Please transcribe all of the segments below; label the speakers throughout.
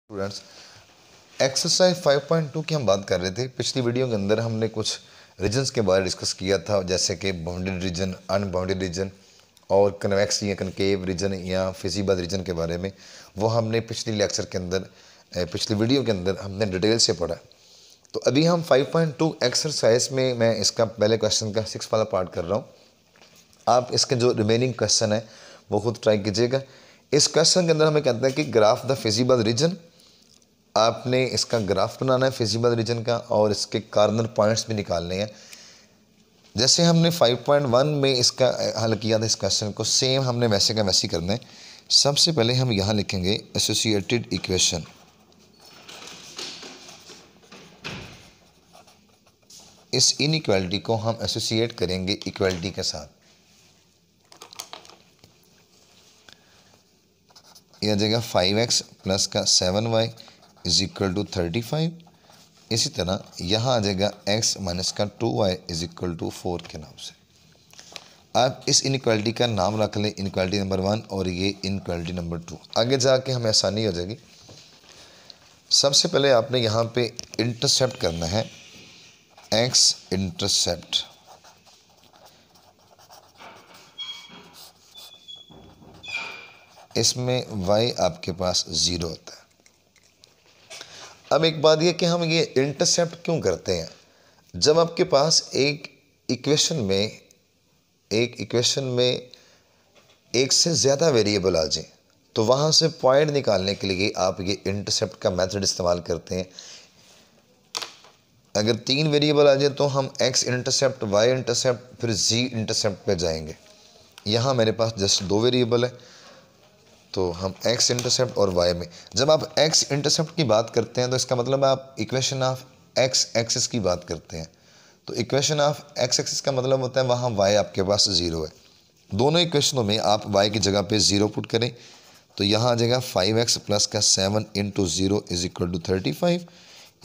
Speaker 1: Students, exercise 5.2 की हम बात कर रहे थे। पिछली वीडियो के अंदर हमने कुछ रीजन्स के बारे में डिस्कस किया था, जैसे कि बाउंडेड रीजन, अनबाउंडेड रीजन और कन्वेक्स या कनकेव रीजन या फिजिबल रीजन के बारे में। वो हमने पिछली लेक्चर के अंदर, पिछली वीडियो के अंदर हमने डिटेल से पढ़ा। तो अभी हम 5.2 एक्सरसाइज में मैं इसका पहले क्वेश्चन का 6 वाला पार्ट कर रहा हूँ। आप इसके जो रिमेनिंग क्वेश्चन है वो खुद ट्राई कीजिएगा। इस क्वेश्चन के अंदर हमें कहता है कि ग्राफ द फिजिबल रीजन। आपने इसका ग्राफ बनाना है फिजिबल रीजन का और इसके कार्नर पॉइंट्स भी निकालने हैं। जैसे हमने 5.1 में इसका हल किया था इस क्वेश्चन को, सेम हमने वैसे का वैसे ही करना है। सबसे पहले हम यहाँ लिखेंगे एसोसिएटेड इक्वेशन। इस इनइक्वालिटी को हम एसोसिएट करेंगे इक्वालिटी के साथ। यह आ जाएगा 5x प्लस का 7y इज इक्वल टू 35। इसी तरह यहाँ आ जाएगा x माइनस का 2y इज इक्वल टू 4 के नाम से। आप इस इनइक्वालिटी का नाम रख लें इनइक्वालिटी नंबर 1 और ये इनइक्वालिटी नंबर 2। आगे जाके हमें आसानी हो जाएगी। सबसे पहले आपने यहाँ पे इंटरसेप्ट करना है, x इंटरसेप्ट। इसमें y आपके पास 0 होता है। अब एक बात यह कि हम ये इंटरसेप्ट क्यों करते हैं। जब आपके पास एक इक्वेशन में एक से ज़्यादा वेरिएबल आ जाए तो वहाँ से पॉइंट निकालने के लिए आप ये इंटरसेप्ट का मेथड इस्तेमाल करते हैं। अगर 3 वेरिएबल आ जाए तो हम x इंटरसेप्ट, y इंटरसेप्ट, फिर z इंटरसेप्ट पे जाएंगे। यहाँ मेरे पास जस्ट 2 वेरिएबल है तो हम x इंटरसेप्ट और y में, जब आप x इंटरसेप्ट की बात करते हैं तो इसका मतलब आप इक्वेशन ऑफ x एक्सिस की बात करते हैं। तो इक्वेशन ऑफ x एक्सिस का मतलब होता है वहाँ y आपके पास 0 है। दोनों इक्वेशनों में आप y की जगह पे 0 पुट करें तो यहाँ आ जाएगा 5x प्लस का 7 इंटू 0 इज इक्वल टू 35।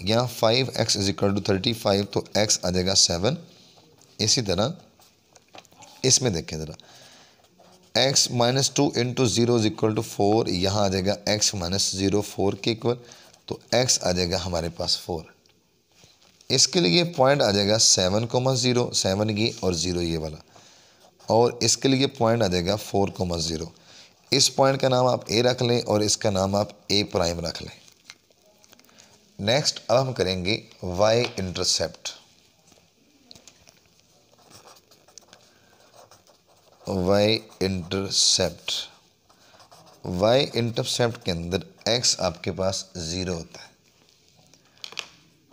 Speaker 1: यहाँ 5x इज इक्वल टू 35 तो x आ जाएगा 7। इसी तरह इसमें देखें ज़रा, x minus 2 into 0 is equal to 4। यहाँ आ जाएगा x माइनस 0 4 के इक्वल, तो x आ जाएगा हमारे पास 4। इसके लिए पॉइंट आ जाएगा 7,0, 7 ये और 0 ये वाला, और इसके लिए पॉइंट आ जाएगा 4,0। इस पॉइंट का नाम आप a रख लें और इसका नाम आप a प्राइम रख लें। नेक्स्ट अब हम करेंगे y इंटरसेप्ट। y इंटरसेप्ट के अंदर x आपके पास 0 होता है।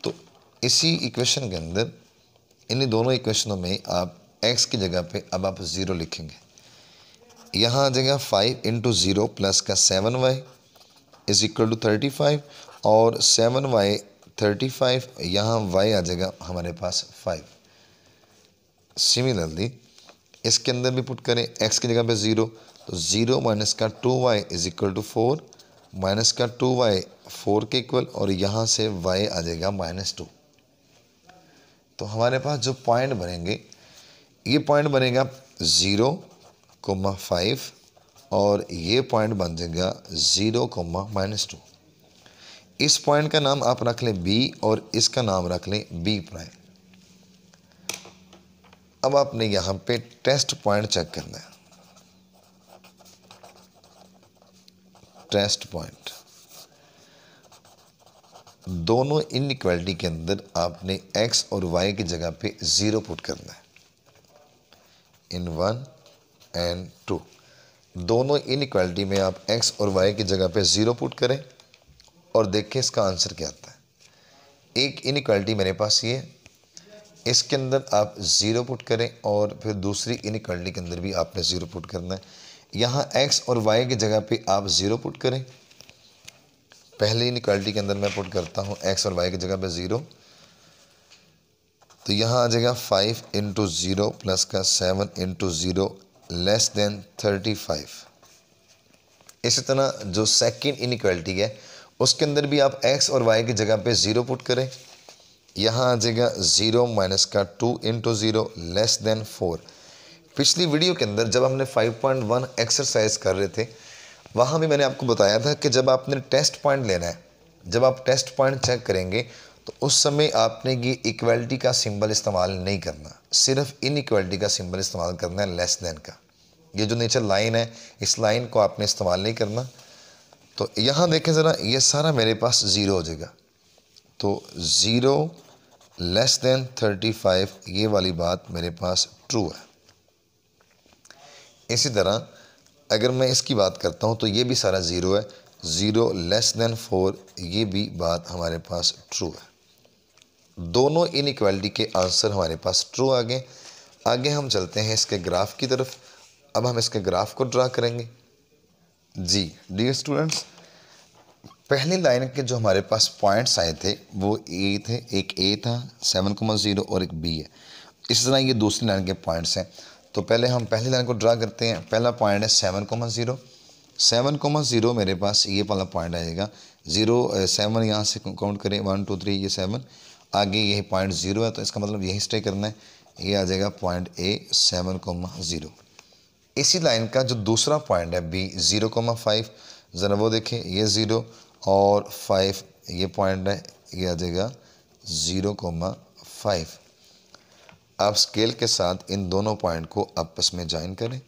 Speaker 1: तो इसी इक्वेशन के अंदर, इन दोनों इक्वेशनों में आप x की जगह पे अब आप 0 लिखेंगे। यहाँ आ जाएगा 5 इंटू 0 प्लस का 7y इज इक्वल टू 35 और 7y 35, यहाँ y आ जाएगा हमारे पास 5। सिमिलरली इसके अंदर भी पुट करें x की जगह पे 0, तो 0 माइनस का 2y is equal to 4, minus का 2y 4 के इक्वल, और यहाँ से y आ जाएगा -2। तो हमारे पास जो पॉइंट बनेंगे, ये पॉइंट बनेगा 0,5 और ये पॉइंट बन जाएगा 0,-2। इस पॉइंट का नाम आप रख लें b और इसका नाम रख लें b प्राइम। अब आपने यहाँ पे टेस्ट पॉइंट चेक करना है। टेस्ट पॉइंट दोनों इनइक्वालिटी के अंदर आपने x और y की जगह पे 0 पुट करना है। इन 1 एंड 2 दोनों इनइक्वालिटी में आप x और y की जगह पे 0 पुट करें और देखें इसका आंसर क्या आता है। एक इनइक्वालिटी मेरे पास ये है, इसके अंदर आप 0 पुट करें और फिर दूसरी इनइक्वालिटी के अंदर भी आपने 0 पुट करना है। यहाँ x और y की जगह पे आप 0 पुट करें। पहली इनइक्वालिटी के अंदर मैं पुट करता हूँ x और y की जगह पे 0, तो यहाँ आ जाएगा 5 इंटू 0 प्लस का 7 इंटू 0 लेस देन 35। इसी तरह जो सेकेंड इनइक्वालिटी है उसके अंदर भी आप x और y की जगह पे 0 पुट करें। यहाँ आ जाएगा 0 माइनस का 2 इंटू 0 लेस देन 4। पिछली वीडियो के अंदर जब हमने 5.1 एक्सरसाइज कर रहे थे वहाँ भी मैंने आपको बताया था कि जब आपने टेस्ट पॉइंट लेना है जब आप टेस्ट पॉइंट चेक करेंगे तो उस समय आपने ये इक्वलिटी का सिंबल इस्तेमाल नहीं करना, सिर्फ इनइक्वालिटी का सिंबल इस्तेमाल करना है, लेस देन का। ये जो नीचे लाइन है, इस लाइन को आपने इस्तेमाल नहीं करना। तो यहाँ देखें ज़रा, ये सारा मेरे पास ज़ीरो हो जाएगा। तो 0 लेस देन 35, ये वाली बात मेरे पास ट्रू है। इसी तरह अगर मैं इसकी बात करता हूँ तो ये भी सारा ज़ीरो है। 0 लेस देन 4, ये भी बात हमारे पास ट्रू है। दोनों इनइक्वालिटी के आंसर हमारे पास ट्रू आ गए। आगे हम चलते हैं इसके ग्राफ की तरफ। अब हम इसके ग्राफ को ड्रा करेंगे। जी डियर स्टूडेंट्स, पहली लाइन के जो हमारे पास पॉइंट्स आए थे वो ए थे, एक ए था 7,0 और एक बी है। इस तरह ये दूसरी लाइन के पॉइंट्स हैं। तो पहले हम पहली लाइन को ड्रा करते हैं। पहला पॉइंट है 7,0। 7,0 मेरे पास ये वाला पॉइंट आएगा। 7 यहाँ से काउंट करें, 1 2 3, ये 7। आगे यही पॉइंट 0 है तो इसका मतलब यही स्टे करना है। ये आ जाएगा पॉइंट ए 7,0। इसी लाइन का जो दूसरा पॉइंट है बी 0,5, ज़रा वो देखें, ये 0 और 5 ये पॉइंट है, ये आ जाएगा 0,5। आप स्केल के साथ इन दोनों पॉइंट को आपस में ज्वाइन करें।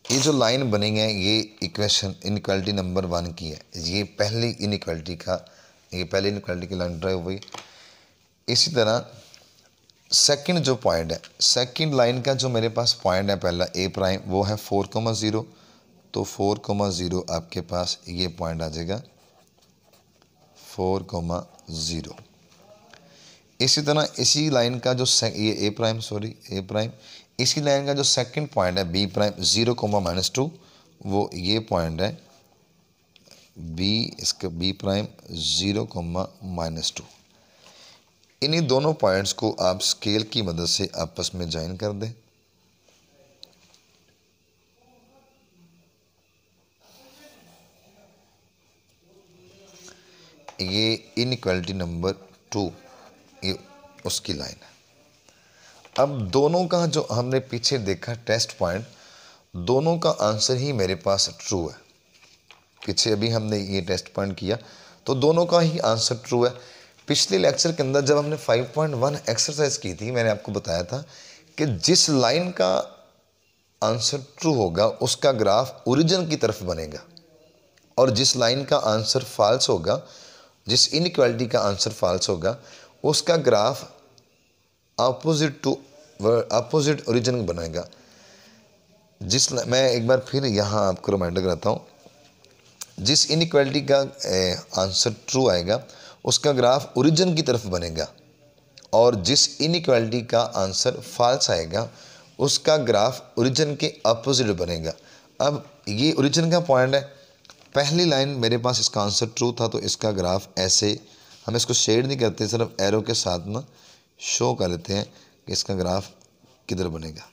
Speaker 1: ये जो लाइन बनी है ये इक्वेशन इनइक्वालिटी नंबर 1 की है। ये पहली इनइक्वालिटी की लाइन ड्रा हुई। इसी तरह सेकंड जो पॉइंट है, सेकंड लाइन का जो मेरे पास पॉइंट है पहला ए प्राइम, वो है 4,0। तो 4,0 आपके पास ये पॉइंट आ जाएगा 4,0। इसी तरह इसी लाइन का जो ये ए प्राइम, इसी लाइन का जो सेकंड पॉइंट है बी प्राइम 0,-2, वो ये पॉइंट है बी प्राइम 0,-2। इन्हीं दोनों पॉइंट्स को आप स्केल की मदद से आपस में ज्वाइन कर दें। ये इनइक्वालिटी नंबर 2, ये उसकी लाइन है। अब दोनों का जो हमने पीछे देखा टेस्ट पॉइंट, दोनों का आंसर ही मेरे पास ट्रू है। पीछे अभी हमने ये टेस्ट पॉइंट किया तो दोनों का ही आंसर ट्रू है। पिछले लेक्चर के अंदर जब हमने 5.1 एक्सरसाइज की थी, मैंने आपको बताया था कि जिस लाइन का आंसर ट्रू होगा उसका ग्राफ ओरिजिन की तरफ बनेगा, और जिस लाइन का आंसर फॉल्स होगा, जिस इनइक्वालिटी का आंसर फॉल्स होगा, उसका ग्राफ अपोजिट ओरिजिन बनेगा। मैं एक बार फिर यहाँ आपको रिमाइंडर कराता हूँ, जिस इनइक्वालिटी का आंसर ट्रू आएगा उसका ग्राफ ओरिजिन की तरफ बनेगा, और जिस इनइक्वालिटी का आंसर फॉल्स आएगा उसका ग्राफ ओरिजिन के अपोजिट बनेगा। अब ये ओरिजिन का पॉइंट है, पहली लाइन मेरे पास इसका आंसर ट्रू था तो इसका ग्राफ ऐसे, हम इसको शेड नहीं करते, सिर्फ एरो के साथ ना शो कर लेते हैं कि इसका ग्राफ किधर बनेगा।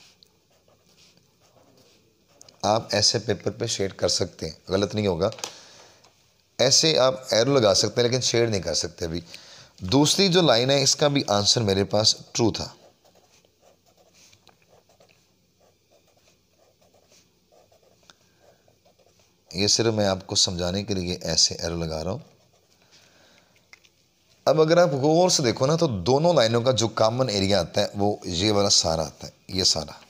Speaker 1: आप ऐसे पेपर पे शेड कर सकते हैं, गलत नहीं होगा, ऐसे आप एरो लगा सकते हैं लेकिन शेड नहीं कर सकते। अभी दूसरी जो लाइन है इसका भी आंसर मेरे पास ट्रू था। ये सिर्फ मैं आपको समझाने के लिए ऐसे एरो लगा रहा हूं। अब अगर आप गौर से देखो ना तो दोनों लाइनों का जो कॉमन एरिया आता है वो ये वाला सारा आता है, ये सारा।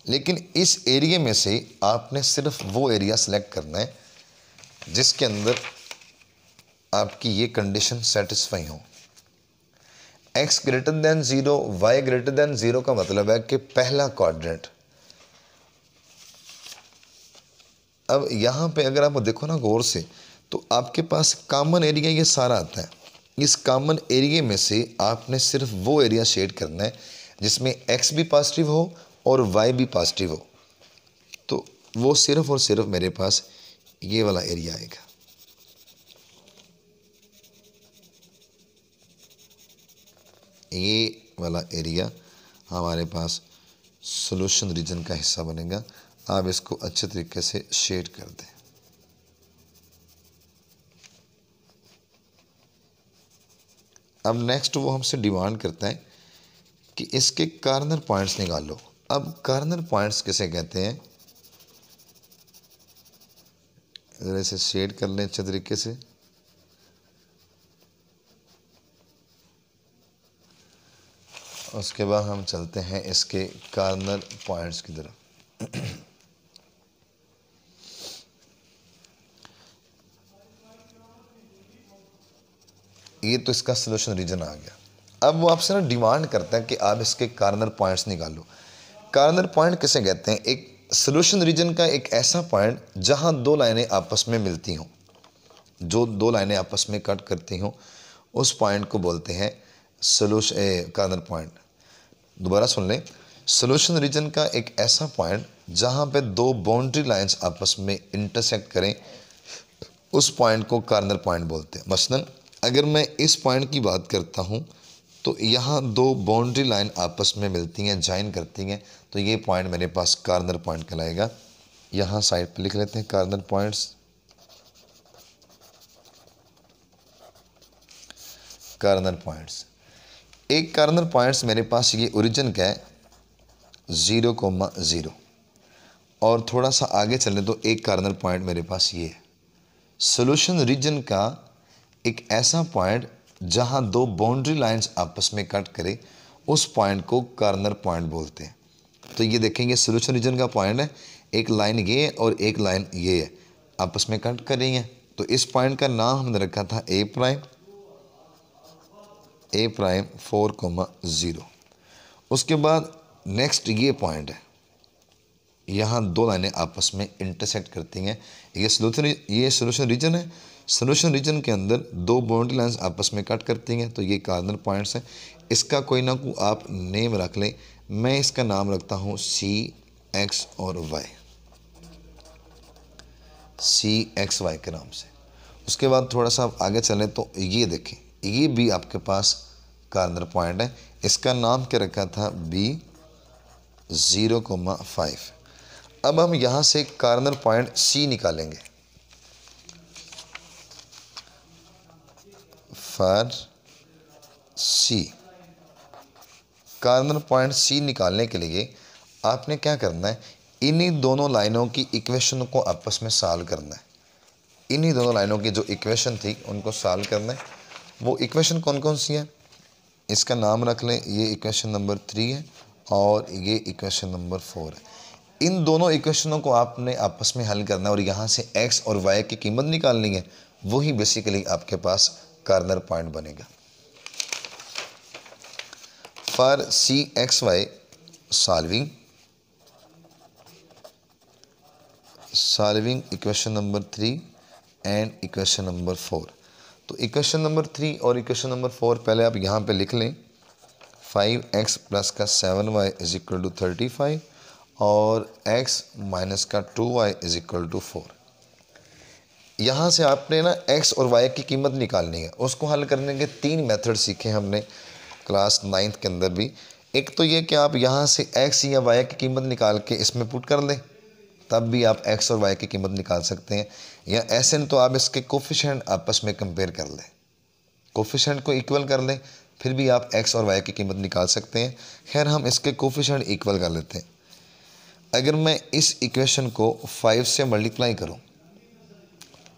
Speaker 1: लेकिन इस एरिया में से आपने सिर्फ वो एरिया सेलेक्ट करना है जिसके अंदर आपकी ये कंडीशन सेटिस्फाई हो। x greater than 0, y greater than 0 का मतलब है कि पहला क्वाड्रेंट। अब यहाँ पे अगर आप देखो ना गौर से तो आपके पास कॉमन एरिया ये सारा आता है। इस कॉमन एरिया में से आपने सिर्फ वो एरिया शेड करना है जिसमें x भी पॉजिटिव हो और y भी पॉजिटिव हो। तो वो सिर्फ और सिर्फ मेरे पास ये वाला एरिया आएगा। ये वाला एरिया हमारे पास सॉल्यूशन रीजन का हिस्सा बनेगा। आप इसको अच्छे तरीके से शेड कर दें। अब नेक्स्ट वो हमसे डिमांड करता है कि इसके कार्नर पॉइंट्स निकालो। अब कार्नर पॉइंट्स किसे कहते हैं? ज़रा इसे शेड कर लें अच्छे तरीके से। उसके बाद हम चलते हैं इसके कार्नर पॉइंट्स की तरफ। ये तो इसका सोल्यूशन रीजन आ गया। अब वो आपसे ना डिमांड करता है कि आप इसके कार्नर पॉइंट्स निकालो। कार्नर पॉइंट किसे कहते हैं? एक सोल्यूशन रीजन का एक ऐसा पॉइंट जहां दो लाइनें आपस में मिलती हों, जो दो लाइनें आपस में कट करती हों, उस पॉइंट को बोलते हैं सोल्यूशन कार्नर पॉइंट। दोबारा सुन लें, सोल्यूशन रीजन का एक ऐसा पॉइंट जहां पे दो बाउंड्री लाइंस आपस में इंटरसेक्ट करें, उस पॉइंट को कार्नर पॉइंट बोलते हैं। मसलन अगर मैं इस पॉइंट की बात करता हूं तो यहाँ दो बाउंड्री लाइन आपस में मिलती हैं, ज्वाइन करती हैं, तो ये पॉइंट मेरे पास कार्नर पॉइंट कहलाएगा। यहाँ साइड पे लिख लेते हैं कार्नर पॉइंट्स। कार्नर पॉइंट्स, एक कार्नर पॉइंट्स मेरे पास ये ओरिजिन का है 0,0, और थोड़ा सा आगे चलें तो एक कार्नर पॉइंट मेरे पास ये है। सोल्यूशन रीजन का एक ऐसा पॉइंट जहां दो बाउंड्री लाइंस आपस में कट करे, उस पॉइंट को कार्नर पॉइंट बोलते हैं। तो ये देखेंगे सोल्यूशन रीजन का पॉइंट है, एक लाइन ये है और एक लाइन ये है, आपस में कट कर रही हैं। तो इस पॉइंट का नाम हमने रखा था ए प्राइम 4,0। उसके बाद नेक्स्ट ये पॉइंट है, यहाँ दो लाइनें आपस में इंटरसेक्ट करती हैं, ये सोल्यूशन रीजन है। सोल्यूशन रीजन के अंदर दो बाउंड्री लाइंस आपस में कट करती हैं, तो ये कार्नर पॉइंट्स हैं। इसका कोई ना कोई आप नेम रख लें, मैं इसका नाम रखता हूँ CX और Y, CXY के नाम से। उसके बाद थोड़ा सा आप आगे चलें तो ये देखें, ये भी आपके पास कार्नर पॉइंट है। इसका नाम क्या रखा था? B0,5। अब हम यहाँ से कार्नर पॉइंट C निकालेंगे। For C, corner point C निकालने के लिए आपने क्या करना है? इन्हीं दोनों लाइनों की इक्वेशन को आपस में सॉल्व करना है। इन्हीं दोनों लाइनों की जो इक्वेशन थी उनको सॉल्व करना है। वो इक्वेशन कौन कौन सी है? इसका नाम रख लें, ये इक्वेशन नंबर 3 है और ये इक्वेशन नंबर 4 है। इन दोनों इक्वेशनों को आपने आपस में हल करना है और यहाँ से x और y की कीमत निकालनी है। वही बेसिकली आपके पास कार्नर पॉइंट बनेगा। For CXY solving equation number 3 and equation number 4। तो इक्वेशन नंबर 3 और इक्वेशन नंबर 4 पहले आप यहाँ पे लिख लें। 5x प्लस का 7y इज इक्वल टू 35 और x माइनस का 2y इज इक्वल टू 4। यहाँ से आपने ना x और y की कीमत निकालनी है। उसको हल करने के 3 मेथड सीखे हमने क्लास 9th के अंदर भी। एक तो ये कि आप यहाँ से x या y की कीमत निकाल के इसमें पुट कर लें, तब भी आप x और y की कीमत निकाल सकते हैं। या ऐसे तो आप इसके कोफिशिएंट आपस में कंपेयर कर लें, कोफिशिएंट को इक्वल कर लें, फिर भी आप x और y की कीमत निकाल सकते हैं। खैर हम इसके कोफिशिएंट इक्वल कर लेते हैं। अगर मैं इस इक्वेशन को 5 से मल्टीप्लाई करूं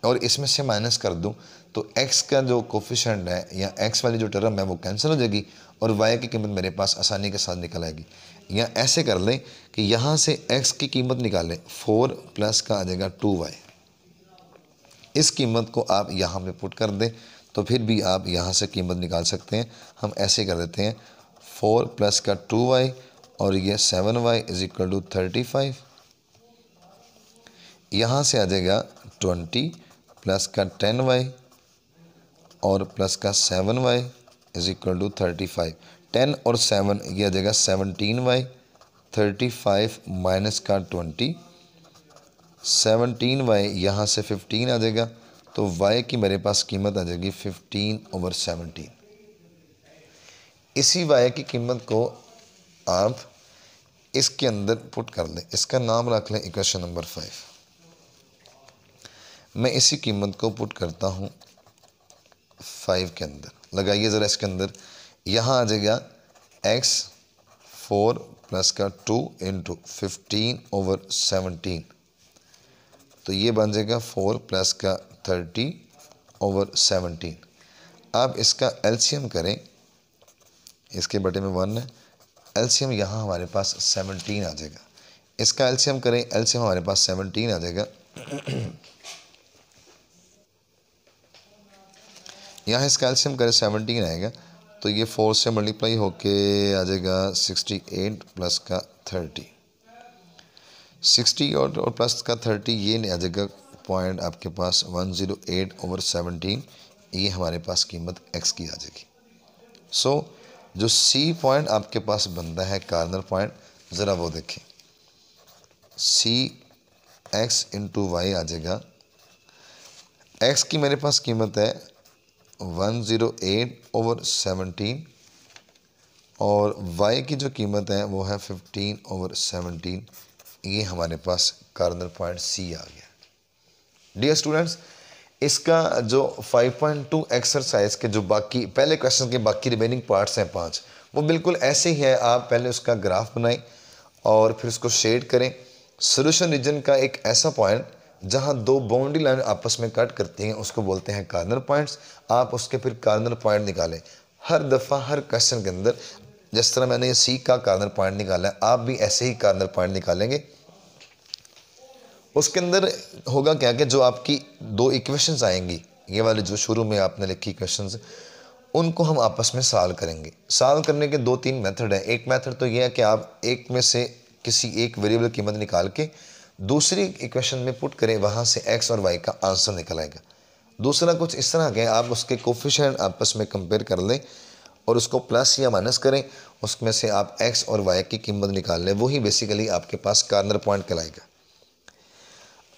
Speaker 1: और इसमें से माइनस कर दूं तो x का जो कोफिशिएंट है या x वाली जो टर्म है वो कैंसिल हो जाएगी और y की कीमत मेरे पास आसानी के साथ निकल आएगी। या ऐसे कर लें कि यहाँ से x की कीमत निकालें, 4 प्लस का आ जाएगा 2y। इस कीमत को आप यहाँ पे पुट कर दें तो फिर भी आप यहाँ से कीमत निकाल सकते हैं। हम ऐसे कर देते हैं, 4 प्लस का 2y और ये 7y इज इक्वल टू 35। यहाँ से आ जाएगा 20 प्लस का 10y और प्लस का 7y इज इक्वल टू 35। 10 और 7 ये आ जाएगा 17y। 35 माइनस का 20, 17y यहाँ से 15 आ जाएगा, तो y की मेरे पास कीमत आ जाएगी 15/17। इसी y की कीमत को आप इसके अंदर पुट कर लें, इसका नाम रख लें इक्वेशन नंबर 5। मैं इसी कीमत को पुट करता हूँ 5 के अंदर, लगाइए ज़रा इसके अंदर। यहाँ आ जाएगा x 4 प्लस का 2 इंटू 15/17 तो ये बन जाएगा 4 प्लस का 30 ओवर 17। आप इसका एलसीएम करें, इसके बटे में 1 है, एलसीएम यहाँ हमारे पास 17 आ जाएगा। इसका एलसीएम करें, एलसीएम हमारे पास 17 आ जाएगा। यहाँ इसका एलसीएम करें 17 आएगा, तो ये 4 से मल्टीप्लाई होके आ जाएगा 68 प्लस का 30। 60 और प्लस का 30 ये आ जाएगा पॉइंट आपके पास 108 ओवर 17। ये हमारे पास कीमत x की आ जाएगी। सो जो C पॉइंट आपके पास बनता है कार्नर पॉइंट, ज़रा वो देखें, C x इंटू वाई आ जाएगा। x की मेरे पास कीमत है 108 ओवर 17 और y की जो कीमत है वो है 15 ओवर 17। ये हमारे पास कार्नर पॉइंट C आ गया। डियर स्टूडेंट्स, इसका जो 5.2 एक्सरसाइज के जो बाकी पहले क्वेश्चन के बाकी रिमेनिंग पार्ट्स हैं 5, वो बिल्कुल ऐसे ही है। आप पहले उसका ग्राफ बनाएं और फिर उसको शेड करें। सोल्यूशन रीजन का एक ऐसा पॉइंट जहां दो बाउंड्री लाइन आपस में कट करती हैं उसको बोलते हैं कार्नर पॉइंट्स। आप उसके फिर कार्नर पॉइंट निकालें हर दफ़ा हर क्वेश्चन के अंदर। जिस तरह मैंने ये C का कार्नर पॉइंट निकाला है, आप भी ऐसे ही कार्नर पॉइंट निकालेंगे। उसके अंदर होगा क्या कि जो आपकी दो इक्वेशंस आएंगी, ये वाले जो शुरू में आपने लिखी इक्वेशंस, उनको हम आपस में सॉल्व करेंगे। सॉल्व करने के 2-3 मेथड हैं। एक मेथड तो ये है कि आप एक में से किसी एक वेरिएबल कीमत निकाल के दूसरी इक्वेशन में पुट करें, वहाँ से x और y का आंसर निकल आएगा। दूसरा कुछ इस तरह के आप उसके कोफिशिएंट आपस में कंपेयर कर लें और उसको प्लस या माइनस करें, उसमें से आप x और y की कीमत निकाल लें, वही बेसिकली आपके पास कार्नर पॉइंट कहलाएगा।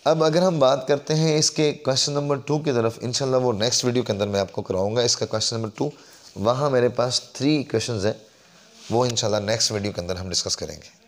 Speaker 1: अब अगर हम बात करते हैं इसके क्वेश्चन नंबर 2 की तरफ, इंशाल्लाह वो नेक्स्ट वीडियो के अंदर मैं आपको कराऊंगा इसका क्वेश्चन नंबर 2। वहाँ मेरे पास 3 इक्वेशंस हैं, वो इंशाल्लाह नेक्स्ट वीडियो के अंदर हम डिस्कस करेंगे।